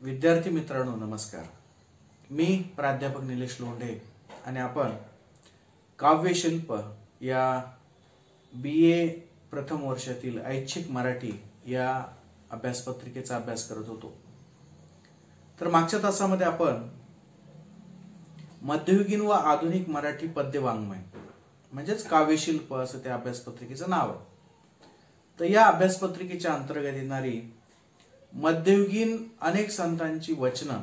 विद्यार्थी मित्रांनो नमस्कार. मी प्राध्यापक निलेश लोंढे आणि आपण काव्यशिल्प या BA प्रथम वर्षातील ऐच्छिक मराठी या अभ्यासपत्रिकेचा अभ्यास करत होतो. तर मागच्या तासामध्ये आपण मध्ययुगीन व आधुनिक मराठी पद्य वाङ्मय म्हणजेच काव्यशिल्प असं त्या अभ्यासपत्रिकेचं नाव आहे. तर या अभ्यासपत्रिकेच्या अंतर्गत येणारी मध्ययुगीन अनेक संतांची वचनं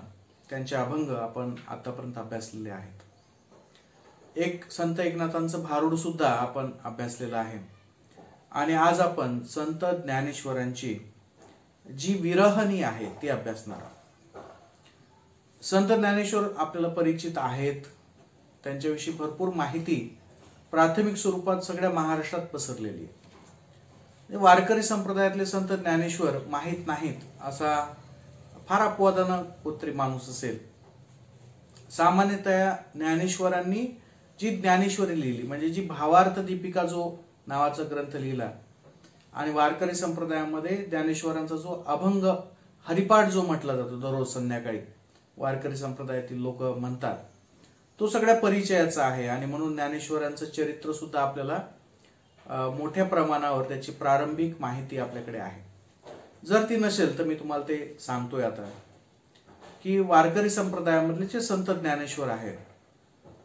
त्यांचे अभंग आपण आतापर्यंत अभ्यासलेले आहेत. एक संत एकनाथांचं भारुड सुद्धा आपण अभ्यासलेलं आहे. आणि आज आपण संत ज्ञानेश्वरांची जी विरहणी आहे ती अभ्यासणार आहोत. संत ज्ञानेश्वर आपल्याला परिचित आहेत. त्यांच्याविषयी भरपूर माहिती प्राथमिक स्वरूपात सगळ्या महाराष्ट्रात पसरलेली आहे. वारकरी संप्रदायातले संत ज्ञानेश्वर माहीत नाहीत असा फार अपवादानं कोणतरी माणूस असेल. सामान्यतः ज्ञानेश्वरांनी जी ज्ञानेश्वरी लिहिली म्हणजे जी भावार्थ दीपिका जो नावाचा ग्रंथ लिहिला आणि वारकरी संप्रदायामध्ये ज्ञानेश्वरांचा जो अभंग हरिपाठ जो म्हटला जातो दररोज संध्याकाळी वारकरी संप्रदायातील लोक म्हणतात तो सगळ्या परिचयाचा आहे. आणि म्हणून ज्ञानेश्वरांचं चरित्र सुद्धा आपल्याला मोठ्या प्रमाणावर त्याची प्रारंभिक माहिती आपल्याकडे आहे. जर ती नसेल तर मी तुम्हाला ते सांगतोय आता की वारकरी संप्रदायामधले जे संत ज्ञानेश्वर आहेत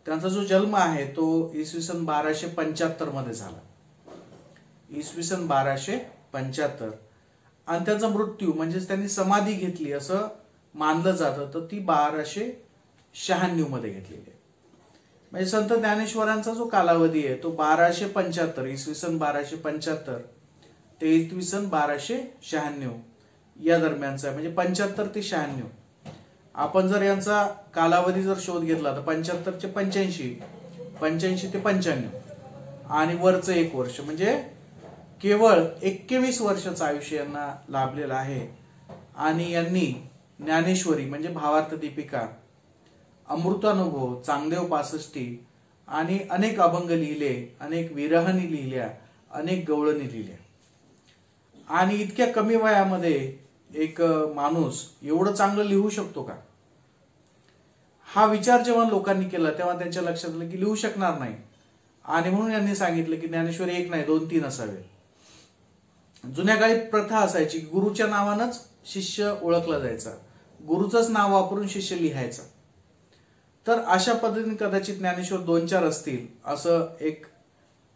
त्यांचा जो जन्म आहे तो इसवी सन 1275 मध्ये झाला. इसवी सन 1275 आणि त्यांचा मृत्यू म्हणजेच त्यांनी समाधी घेतली असं मानलं जातं तर ती 1296 मध्ये घेतलेली आहे. म्हणजे संत ज्ञानेश्वरांचा जो कालावधी आहे तो 1275 इसवी सन 1275 ते इसवी सन 1296 या दरम्यानचा आहे. म्हणजे 75 ते 96. आपण जर यांचा कालावधी जर शोध घेतला तर 75 ते 85, 85 ते 95 आणि वरचं 1 वर्ष म्हणजे केवळ 21 वर्षाचं आयुष्य यांना लाभलेलं आहे. आणि यांनी ज्ञानेश्वरी म्हणजे भावार्थ दीपिका, अमृतानुभव, चांगदेव पासष्टी आणि अनेक अभंग लिहिले, अनेक विरहणी लिहिल्या, अनेक गवळणी लिहिल्या. आणि इतक्या कमी वयामध्ये एक माणूस एवढं चांगलं लिहू शकतो का हा विचार जेव्हा लोकांनी केला तेव्हा त्यांच्या लक्षात आलं की लिहू शकणार नाही. आणि म्हणून यांनी सांगितलं की ज्ञानेश्वर 1 नाही 2, 3 असावे. जुन्या काळी प्रथा असायची गुरुच्या नावानंच शिष्य ओळखला जायचा, गुरुचंच नाव वापरून शिष्य लिहायचा. तर अशा पद्धतीने कदाचित ज्ञानेश्वर 2-4 असतील असं एक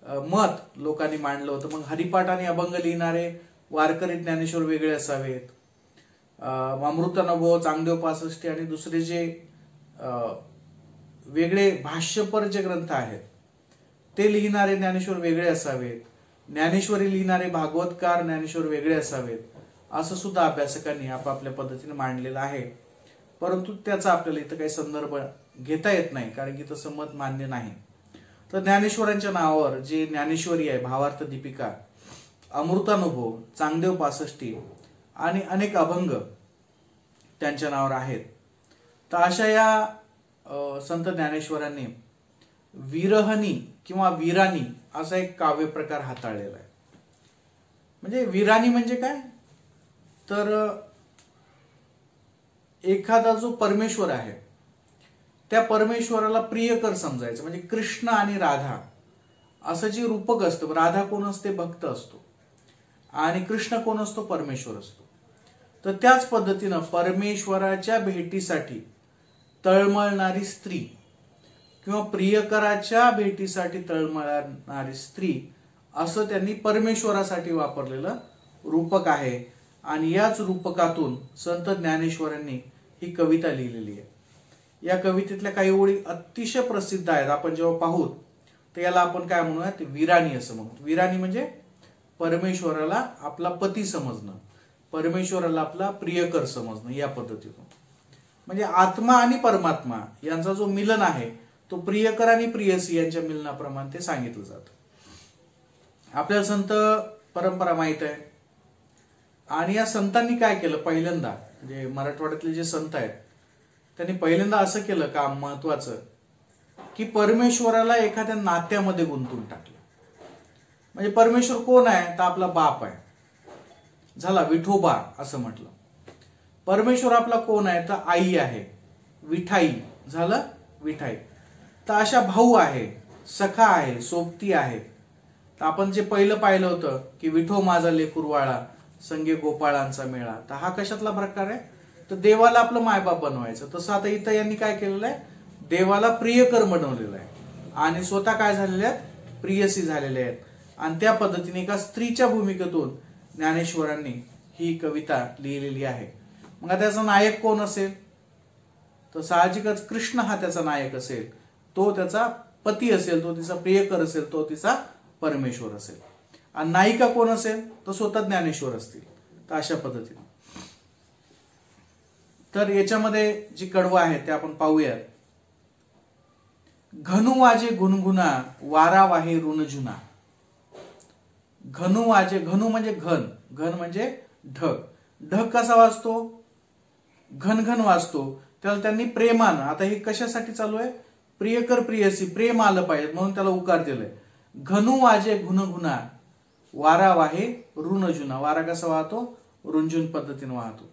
मत लोकांनी मांडलं होतं. मग हरिपाठ आणि अभंग लिहिणारे वारकरी ज्ञानेश्वर वेगळे असावेत. अमृतानुभव, चांगदेव पासष्टी आणि दुसरे जे वेगळे भाष्यपर जे ग्रंथ आहेत ते लिहिणारे ज्ञानेश्वर वेगळे असावेत. ज्ञानेश्वरी लिहिणारे भागवतकार ज्ञानेश्वर वेगळे असावेत असं सुद्धा अभ्यासकांनी आपापल्या पद्धतीने मांडलेलं आहे. परंतु त्याचा आपल्याला इथं काही संदर्भ घेता येत नाही कारण की तसं मत मान्य नाही. तर ज्ञानेश्वरांच्या नावावर जे ज्ञानेश्वरी आहे, भावार्थ दीपिका, अमृतानुभव, चांगदेव पासष्टी आणि अनेक अभंग त्यांच्या नावावर आहेत. तर अशा या संत ज्ञानेश्वरांनी विरहणी किंवा वीराणी असा एक काव्य प्रकार हाताळलेला आहे. म्हणजे वीराणी म्हणजे काय तर एखादा जो परमेश्वर आहे त्या परमेश्वराला प्रियकर समजायचं. म्हणजे कृष्ण आणि राधा असं जे रूपक असतं, राधा कोण असते भक्त असतो आणि कृष्ण कोण असतो परमेश्वर असतो. तर त्याच पद्धतीनं परमेश्वराच्या भेटीसाठी तळमळणारी स्त्री किंवा प्रियकराच्या भेटीसाठी तळमळणारी स्त्री असं त्यांनी परमेश्वरासाठी वापरलेलं रूपक आहे. आणि याच रूपकातून संत ज्ञानेश्वरांनी ही कविता लिहिलेली आहे. या कवितेतल्या काही ओळी अतिशय प्रसिद्ध आहेत. आपण जेव्हा पाहू तर याला आपण काय म्हणूयात वीराणी असं म्हणू. वीराणी म्हणजे परमेश्वराला आपला पती समजणं, परमेश्वराला आपला प्रियकर समजणं या पद्धतीतून. म्हणजे आत्मा आणि परमात्मा यांचा जो मिलन आहे तो प्रियकर आणि प्रियसी यांच्या मिलनाप्रमाणे ते सांगितलं जातं. आपल्याला संत परंपरा माहित आहे. आणि या संतांनी काय केलं पहिल्यांदा म्हणजे मराठवाड्यातले जे संत आहेत त्यांनी पहिल्यांदा असं केलं काम महत्वाचं की परमेश्वराला एखाद्या नात्यामध्ये गुंतवून टाकलं. म्हणजे परमेश्वर कोण आहे तर आपला बाप आहे, झाला विठोबा असं म्हटलं. परमेश्वर आपला कोण आहे? तर आई आहे, विठाई झालं, विठाई. तर अशा भाऊ आहे, सखा आहे, सोबती आहे. तर आपण जे पहिलं पाहिलं होतं की विठो माझा लेकुरवाळा संगे गोपाळांचा मेळा, तर हा कशातला प्रकार आहे? तर देवाला आपलं मायबाप बनवायचं. तसं आता इथं यांनी काय केलेलं आहे? देवाला प्रियकर बनवलेलं आहे आणि स्वतः काय झालेले आहेत? प्रियसी झालेले आहेत. आणि त्या पद्धतीने एका स्त्रीच्या भूमिकेतून ज्ञानेश्वरांनी ही कविता लिहिलेली आहे. मग त्याचा नायक कोण असेल? तर साहजिकच कृष्ण हा त्याचा नायक असेल, तो त्याचा पती असेल, तो तिचा प्रियकर असेल, तो तिचा परमेश्वर असेल. आणि नायिका कोण असेल? तर स्वतः ज्ञानेश्वर असतील. तर अशा पद्धतीने तर याच्यामध्ये जी कडवं आहे ते आपण पाहूयात. घनु वाजे गुणगुणा वारा वाहे ऋणजुना. घनु वाजे, घनु म्हणजे घन, घन म्हणजे ढग. ढग कसा वाजतो? घनघन वाजतो. त्याला त्यांनी प्रेमानं, आता हे कशासाठी चालू आहे? प्रियकर प्रियसी, प्रेम आलं पाहिजे म्हणून त्याला उकार दिलंय. घनु वाजे गुणगुणा वारा वाहे ऋणजुना. वारा कसा वाहतो? रुंजून पद्धतीने वाहतो.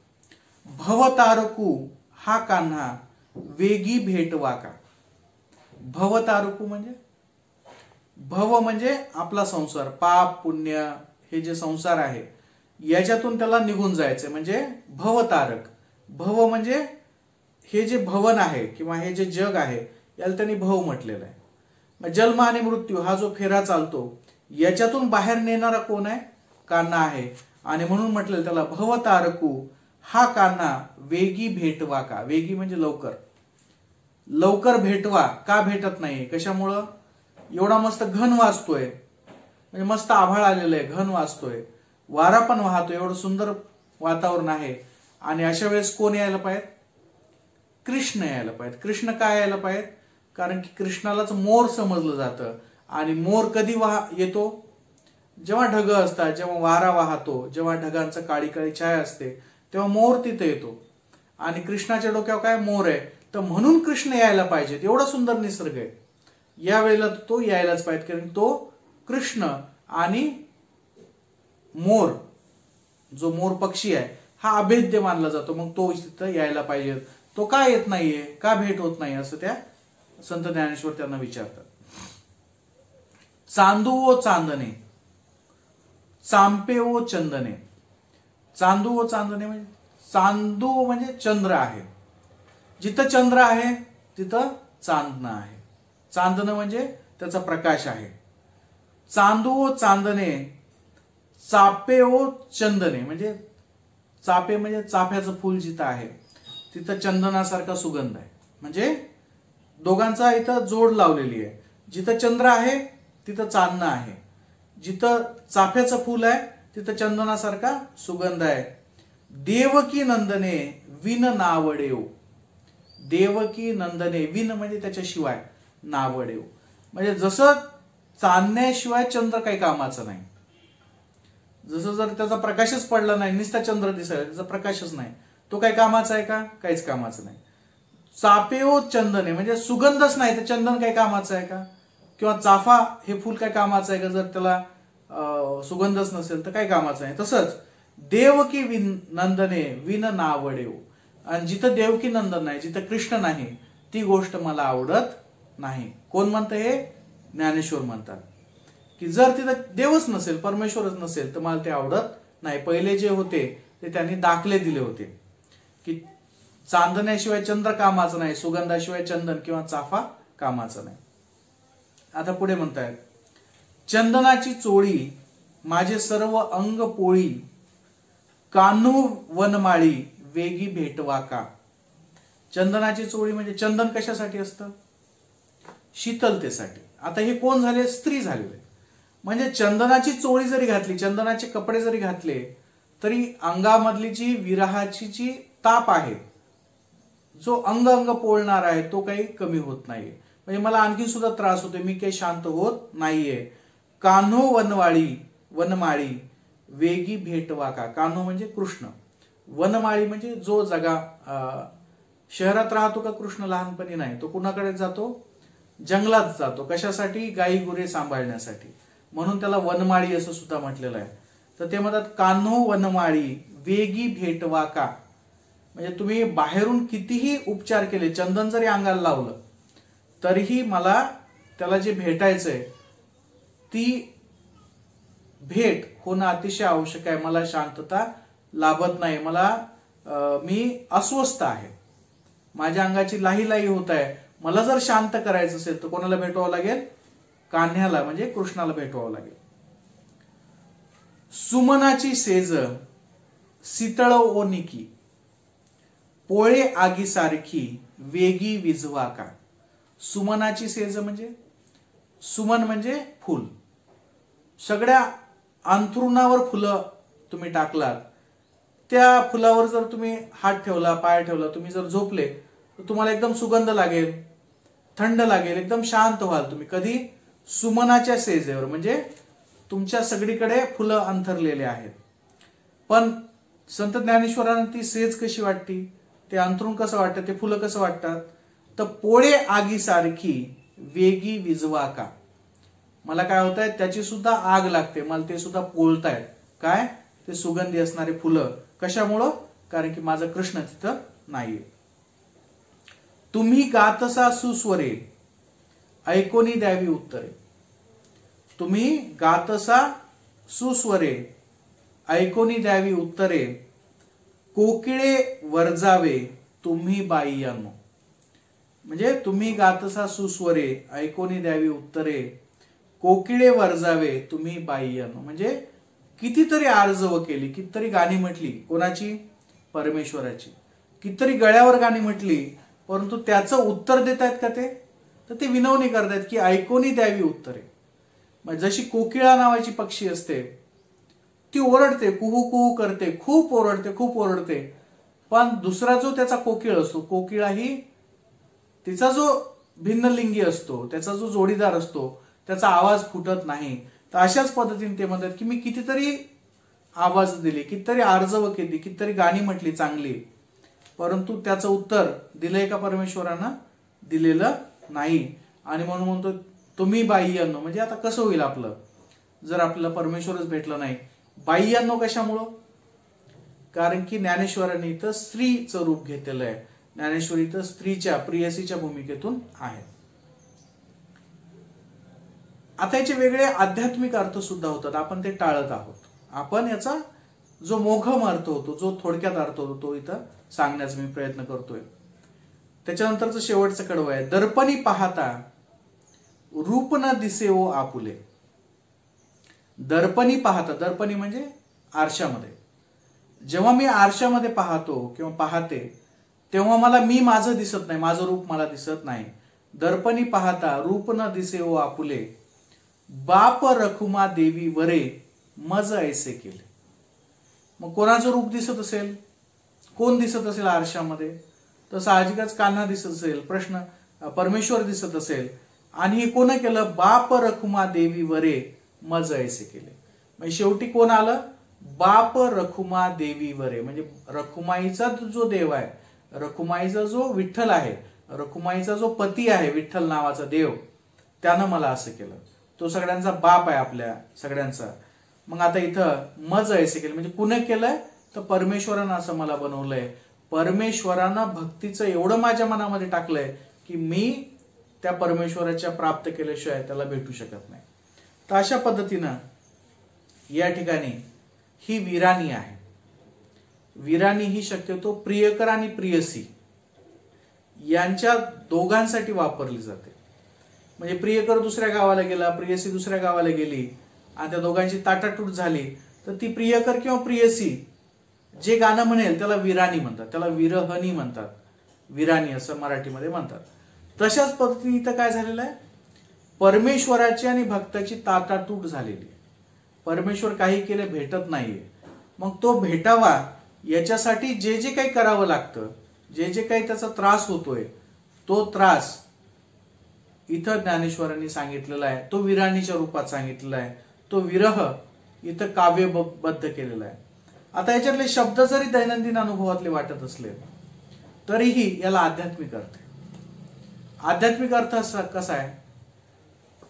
भवतारकू हा कान्हा वेगी भेटवा का. भवतारकू म्हणजे, भव म्हणजे आपला संसार, पाप पुण्य हे जे संसार आहे याच्यातून त्याला निघून जायचं म्हणजे भवतारक. भव म्हणजे हे जे भवन आहे किंवा हे जे जग आहे याला त्यांनी भव म्हटलेलं आहे. जन्म आणि मृत्यू हा जो फेरा चालतो याच्यातून बाहेर नेणारा कोण आहे? कान्हा आहे. आणि म्हणून म्हटलेलं त्याला भवतारकू हा कान्हा वेगी भेटवा का. वेगी म्हणजे लवकर, लवकर भेटवा. का भेटत नाही? कशामुळं? एवढा मस्त घन वाजतोय, म्हणजे मस्त आभाळ आलेलं आहे, घन वाजतोय, वारा पण वाहतोय, एवढं सुंदर वातावरण आहे. आणि अशा वेळेस कोण यायला पाहिजे? कृष्ण यायला पाहिजे. कृष्ण काय यायला पाहिजे? कारण की कृष्णालाच मोर समजलं जातं. आणि मोर कधी येतो? जेव्हा ढग असतात, जेव्हा वारा वाहतो, जेव्हा ढगांचं काळी काळी छाया असते तेव्हा मोर तिथे येतो. आणि कृष्णाच्या डोक्यावर काय? मोर आहे. तर म्हणून कृष्ण यायला पाहिजे. एवढा सुंदर निसर्ग आहे, या वेळेला तो यायलाच पाहिजे. कारण तो कृष्ण आणि मोर, जो मोर पक्षी आहे हा अभेद्य मानला जातो. मग तो तिथं यायला पाहिजे. तो का येत नाहीये? का भेट होत नाही? असं त्या संत ज्ञानेश्वर त्यांना विचारतात. चांदू ओ चांदणे, चांपे ओ चंदने. चांदू ओ चांदणे म्हणजे, चांदू म्हणजे चंद्र आहे. जिथं चंद्र आहे तिथं चांदणं आहे. चांदणं म्हणजे त्याचा प्रकाश आहे. चांदू ओ चांदणे चापे ओ चंदने म्हणजे, चापे म्हणजे चाफ्याचं फुल जिथं आहे तिथं चंदनासारखा सुगंध आहे. म्हणजे दोघांचा इथं जोड लावलेली आहे. जिथं चंद्र आहे तिथं चांदणं आहे, जिथं चाफ्याचं फुल आहे तिथं चंदनासारखा सुगंध आहे. देवकी नंदने विन नावडेव. देवकी नंदने, विन म्हणजे त्याच्याशिवाय, नावडेव म्हणजे जसं चांदण्याशिवाय चंद्र काही कामाचं नाही. जसं जर त्याचा प्रकाशच पडला नाही, नुसता चंद्र दिसायला, त्याचा प्रकाशच नाही, तो काही कामाचा आहे का? काहीच कामाचं नाही. चापेओ चंदने म्हणजे सुगंधच नाही तर चंदन काही कामाचं आहे का? किंवा चाफा हे फुल काय कामाचं आहे का? जर त्याला सुगंधच नसेल तर काही कामाचं नाही. तसंच देवकी नंदने विन नावडेव. आणि जिथं देवकी नंदन नाही, जिथं कृष्ण नाही, ती गोष्ट मला आवडत नाही. कोण म्हणतं हे? ज्ञानेश्वर म्हणतात की जर तिथं देवच नसेल, परमेश्वरच नसेल तर मला ते आवडत नाही. पहिले जे होते ते त्यांनी दाखले दिले होते की चांदण्याशिवाय चंद्र कामाचं नाही, सुगंधाशिवाय चंदन किंवा चाफा कामाचं नाही. आता पुढे म्हणतायत, चंदनाची चोळी माझे सर्व अंग पोळी कान्हू वनमाळी वेगी भेटवा का. चंदनाची चोळी म्हणजे चंदन कशासाठी असतं? शीतलतेसाठी. आता हे कोण झाले? स्त्री झालेले. म्हणजे चंदनाची चोळी जरी घातली, चंदनाचे कपडे जरी घातले तरी अंगामधली जी विरहाची जी ताप आहे, जो अंग अंग पोळणार आहे, तो काही कमी होत नाहीये. म्हणजे मला आणखी सुद्धा त्रास होतो, मी काही शांत होत नाहीये. कान्हो वनमाळी वेगी भेटवा का. कान्हो म्हणजे कृष्ण, वनमाळी म्हणजे जो शहरात राहतो का कृष्ण लहानपणी नाही, तो कुणाकडे जातो? जंगलात जातो. कशासाठी? गाई गुरे सांभाळण्यासाठी. म्हणून त्याला वनमाळी असं सुद्धा म्हटलेलं आहे. तर ते म्हणतात कान्हो वनमाळी वेगी भेटवा का. म्हणजे तुम्ही बाहेरून कितीही उपचार केले, चंदन जरी अंगाला लावलं तरीही मला त्याला जे भेटायचंय ती भेट होणं अतिशय आवश्यक आहे. मला शांतता लाभत नाही, मी अस्वस्थ आहे, माझ्या अंगाची लाही होत आहे. मला जर शांत करायचं असेल तर कोणाला भेटावं लागेल? कान्ह्याला म्हणजे कृष्णाला भेटवावं लागेल. सुमनाची सेज शीतळ ओनिकी, पोळे आगी सारखी वेगी विझवा का. सुमनाची सेज म्हणजे, सुमन म्हणजे फुल. सगळ्या अंथरुणावर फुलं तुम्ही टाकलात, त्या फुलावर जर तुम्ही हात ठेवला, पाय ठेवला, तुम्ही जर झोपले तर तुम्हाला एकदम सुगंध लागेल, थंड लागेल, एकदम शांत व्हाल तुम्ही. कधी? सुमनाच्या सेजेवर, म्हणजे तुमच्या सगळीकडे फुलं अंथरलेले आहेत. पण संत ज्ञानेश्वरांना ती सेज कशी वाटती, ते अंथरुण कसं वाटतं, ते फुलं कसं वाटतात? तर पोळे आगी सारखी वेगी विझवा का. मला काय होत आहे, त्याची सुद्धा आग लागते, मला ते सुद्धा पोळतायत. काय? ते सुगंधी असणारे फुलं. कशामुळं? कारण की माझा कृष्ण तिथं नाहीये. तुम्ही गातसा सुस्वरे ऐकोनी द्यावी उत्तरे. तुम्ही गातसा सुस्वरे ऐकोनी द्यावी उत्तरे, कोकिळे वर्जावे तुम्ही बाईयांनो. म्हणजे तुम्ही गातसा सुस्वरे ऐकोनी द्यावी उत्तरे, कोकिळे वर्जावे तुम्ही बाईयांनो. म्हणजे कितीतरी आर्जव केली, कितीतरी गाणी म्हटली. कोणाची? परमेश्वराची. कितीतरी गळ्यावर गाणी म्हटली, परंतु त्याचं उत्तर देत आहेत का ते? तर ते विनवणी करतायत की ऐकोनी द्यावी उत्तरे. जशी कोकिळा नावाची पक्षी असते, ती ओरडते, कुहू कुहू करते, खूप ओरडते, खूप ओरडते. पण दुसरा जो त्याचा कोकिळ असतो, कोकिळा ही तिचा जो भिन्नलिंगी असतो, त्याचा जो जोडीदार असतो, त्याचा आवाज फुटत नाही. तर अशाच पद्धतीने ते म्हणतात की मी कितीतरी आवाज दिले, कितीतरी आर्जव केली, कितीतरी गाणी म्हटली चांगली, परंतु त्याचं उत्तर दिलंय का परमेश्वरानं? दिलेलं नाही. आणि म्हणून म्हणतो तुम्ही बाह्यांनो. म्हणजे आता कसं होईल आपलं, जर आपल्याला परमेश्वरच भेटलं नाही? बाह्यांनो कशामुळं? कारण की ज्ञानेश्वरांनी इथं स्त्रीचं रूप घेतलेलं आहे. ज्ञानेश्वरी इथं स्त्रीच्या, प्रियसीच्या भूमिकेतून आहे. आता याचे वेगळे आध्यात्मिक अर्थ सुद्धा होतात, आपण ते टाळत आहोत. आपण याचा जो मोघम अर्थ होतो, जो थोडक्यात अर्थ होतो, तो इथं सांगण्याचा मी प्रयत्न करतोय. त्याच्यानंतरचं शेवटचं कडवं आहे, दर्पणी पाहता रूप न दिसे ओ आपुले. दर्पणी पाहता, दर्पणी म्हणजे आरशामध्ये. जेव्हा मी आरशामध्ये पाहतो किंवा पाहते, तेव्हा मला मी माझं दिसत नाही, माझं रूप मला दिसत नाही. दर्पणी पाहता रूप न दिसे ओ आपुले, बाप रखुमा देवी वरे मज ऐसे केले. मग कोणाचं रूप दिसत असेल? कोण दिसत असेल आरशामध्ये? तर साहजिकच कान्हा दिसत असेल, प्रश्न परमेश्वर दिसत असेल. आणि हे कोण केलं? बाप रखुमा देवी वरे मज ऐसे केले. म्हणजे शेवटी कोण आलं? बाप रखुमा देवी वरे. म्हणजे रखुमाईचा जो देव आहे, रखुमाईचा जो विठ्ठल आहे, रखुमाईचा जो पती आहे, विठ्ठल नावाचा देव, त्यानं मला असं केलं. तो सगळ्यांचा बाप आहे, आपल्या सगळ्यांचा. मग आता इथं मज ऐसे केले म्हणजे कुणी केलंय? तर परमेश्वरानं असं मला बनवलंय. परमेश्वरानं भक्तीचं एवढं माझ्या मनामध्ये टाकलंय की मी त्या परमेश्वराच्या प्राप्त केल्याशिवाय त्याला भेटू शकत नाही. तर अशा पद्धतीनं या ठिकाणी ही विराणी आहे. विराणी ही शक्यतो प्रियकर आणि प्रियसी यांच्या दोघांसाठी वापरली जाते. म्हणजे प्रियकर दुसऱ्या गावाला गेला, प्रियसी दुसऱ्या गावाला गेली आणि त्या दोघांची ताटातूट झाली, तर ती प्रियकर किंवा प्रियसी जे गाणं म्हणेल त्याला विराणी म्हणतात, त्याला विरहणी म्हणतात, विराणी असं मराठीमध्ये म्हणतात. तशाच पद्धतीने इथं काय झालेलं आहे? परमेश्वराची आणि भक्ताची ताटातूट झालेली आहे. परमेश्वर काही केले भेटत नाहीये. मग तो भेटावा याच्यासाठी जे जे काही करावं लागतं, जे जे काही त्याचा त्रास होतोय, तो त्रास इथं ज्ञानेश्वरांनी सांगितलेला आहे. तो विराणीच्या रूपात सांगितलेला आहे. तो विरह इथं काव्यबद्ध केलेला आहे. आता याच्यातले शब्द जरी दैनंदिन अनुभवातले वाटत असले तरीही याला आध्यात्मिक अर्थ आहे. आध्यात्मिक अर्थ कसा आहे?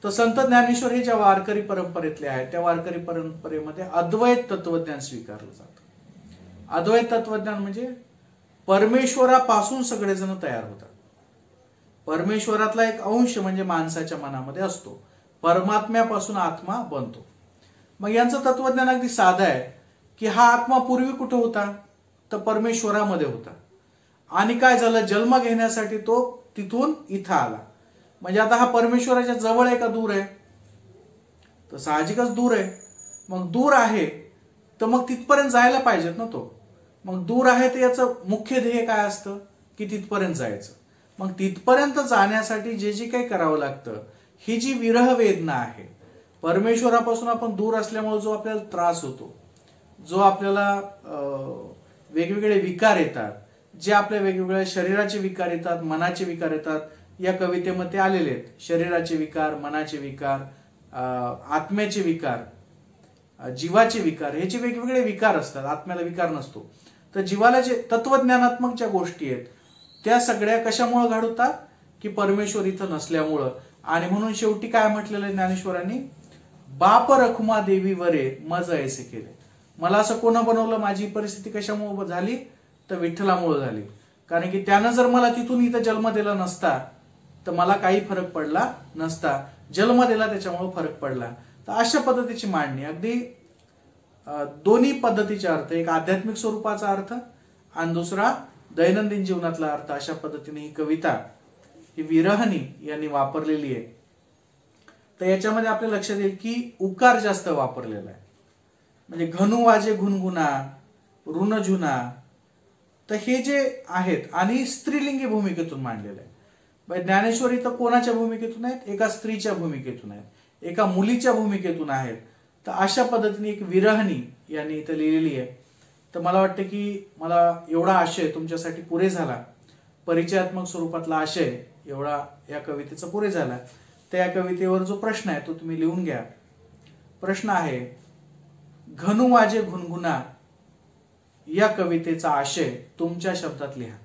तर संत ज्ञानेश्वर हे ज्या वारकरी परंपरेतले आहेत, त्या वारकरी परंपरेमध्ये अद्वैत तत्वज्ञान स्वीकारलं जातं. अद्वैत तत्वज्ञान म्हणजे परमेश्वरापासून सगळेजण तयार होतात. परमेश्वरातला एक अंश म्हणजे माणसाच्या मनामध्ये असतो. परमात्म्यापासून आत्मा बनतो. मग यांचं तत्वज्ञान अगदी साधं आहे की हा आत्मा पूर्वी कुठे होता, तर परमेश्वरामध्ये होता. आणि काय झालं, जन्म घेण्यासाठी तो तिथून इथं आला. म्हणजे आता हा परमेश्वराच्या जवळ आहे का दूर आहे, तर साहजिकच दूर आहे. मग दूर आहे तर मग तिथपर्यंत जायला पाहिजेत ना तो. मग दूर आहे तर याचं मुख्य ध्येय काय असतं की तिथपर्यंत जायचं. मग तिथपर्यंत जाण्यासाठी जे जे काही करावं लागतं, ही जी विरह वेदना आहे, परमेश्वरापासून आपण दूर असल्यामुळे जो आपल्याला त्रास होतो, जो आपल्याला वेगवेगळे विकार येतात, जे आपल्या वेगवेगळ्या शरीराचे विकार येतात, मनाचे विकार येतात, या कवितेमध्ये आलेले आहेत. शरीराचे विकार, मनाचे विकार, आत्म्याचे विकार, जीवाचे विकार, हे जे वेगवेगळे विकार असतात. आत्म्याला विकार नसतो. तर जीवाला जे तत्वज्ञानात्मक ज्या गोष्टी आहेत त्या सगळ्या कशामुळे घडतात की परमेश्वर इथं नसल्यामुळं. आणि म्हणून शेवटी काय म्हटलेलं आहे ज्ञानेश्वरांनी, बाप रखुमा देवी वरे मज ऐसे केले. मला असं कोण बनवलं, माझी परिस्थिती कशामुळे झाली, तर विठ्ठलामुळे झाली. कारण की त्यानं जर मला तिथून इथं जन्म दिला नसता तर मला काही फरक पडला नसता. जन्म दिला त्याच्यामुळे फरक पडला. तर अशा पद्धतीची मांडणी, अगदी दोन्ही पद्धतीचे अर्थ, एक आध्यात्मिक स्वरूपाचा अर्थ आणि दुसरा दैनंदिन जीवनातला अर्थ, अशा पद्धतीने ही कविता ही विरहनी यांनी वापरलेली आहे. तर याच्यामध्ये आपल्या लक्षात येईल की उकार जास्त वापरलेला आहे. म्हणजे घनु वाजे घुनगुना, ऋण झुना, तर हे जे आहेत आणि स्त्रीलिंगी भूमिकेतून मांडलेलं आहे. ज्ञानेश्वरी तर कोणाच्या भूमिकेतून आहेत, एका स्त्रीच्या भूमिकेतून आहेत, एका मुलीच्या भूमिकेतून आहेत. तर अशा पद्धतीने एक विरहनी यांनी इथं लिहिलेली आहे. तर मला वाटतं की मला एवढा आशय तुमच्यासाठी पुरे झाला, परिचयात्मक स्वरूपातला आशय एवढा या कवितेचा पुरे झाला. तर या कवितेवर जो प्रश्न आहे तो तुम्ही लिहून घ्या. प्रश्न आहे, घनु वाजे घुनगुना या कवितेचा आशय तुमच्या शब्दात लिहा.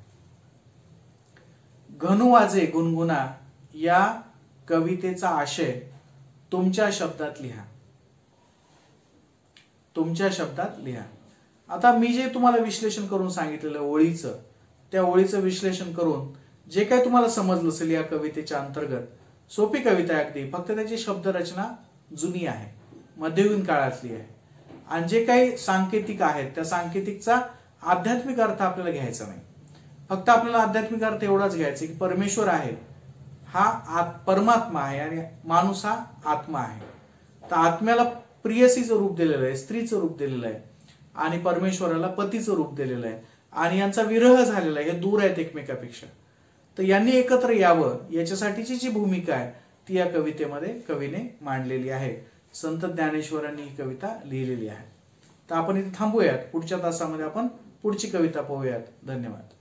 घनु वाजे गुणगुना या कवितेचा आशय तुमच्या शब्दात लिहा. तुमच्या शब्दात लिहा. आता मी जे तुम्हाला विश्लेषण करून सांगितलेलं ओळीचं, त्या ओळीचं विश्लेषण करून जे काही तुम्हाला समजलं असेल या कवितेच्या अंतर्गत, सोपी कविता आहे अगदी, फक्त त्याची शब्दरचना जुनी आहे, मध्ययुगीन काळातली आहे. आणि जे काही सांकेतिक आहेत त्या सांकेतिकचा आध्यात्मिक अर्थ आपल्याला घ्यायचा नाही. फक्त आपल्याला आध्यात्मिक अर्थ एवढाच घ्यायचा की परमेश्वर आहे हा परमात्मा आहे आणि माणूस हा आत्मा आहे. तर आत्म्याला प्रियसीचं रूप दिलेलं आहे, स्त्रीचं रूप दिलेलं आहे, आणि परमेश्वराला पतीचं रूप दिलेलं आहे. आणि यांचा विरह झालेला आहे, हे दूर आहेत एकमेकापेक्षा. तर यांनी एकत्र यावं याच्यासाठीची जी भूमिका आहे ती या कवितेमध्ये कवीने मांडलेली आहे. संत ज्ञानेश्वरांनी ही कविता लिहिलेली आहे. तर आपण इथे थांबूयात. पुढच्या तासामध्ये आपण पुढची कविता पाहूयात. धन्यवाद.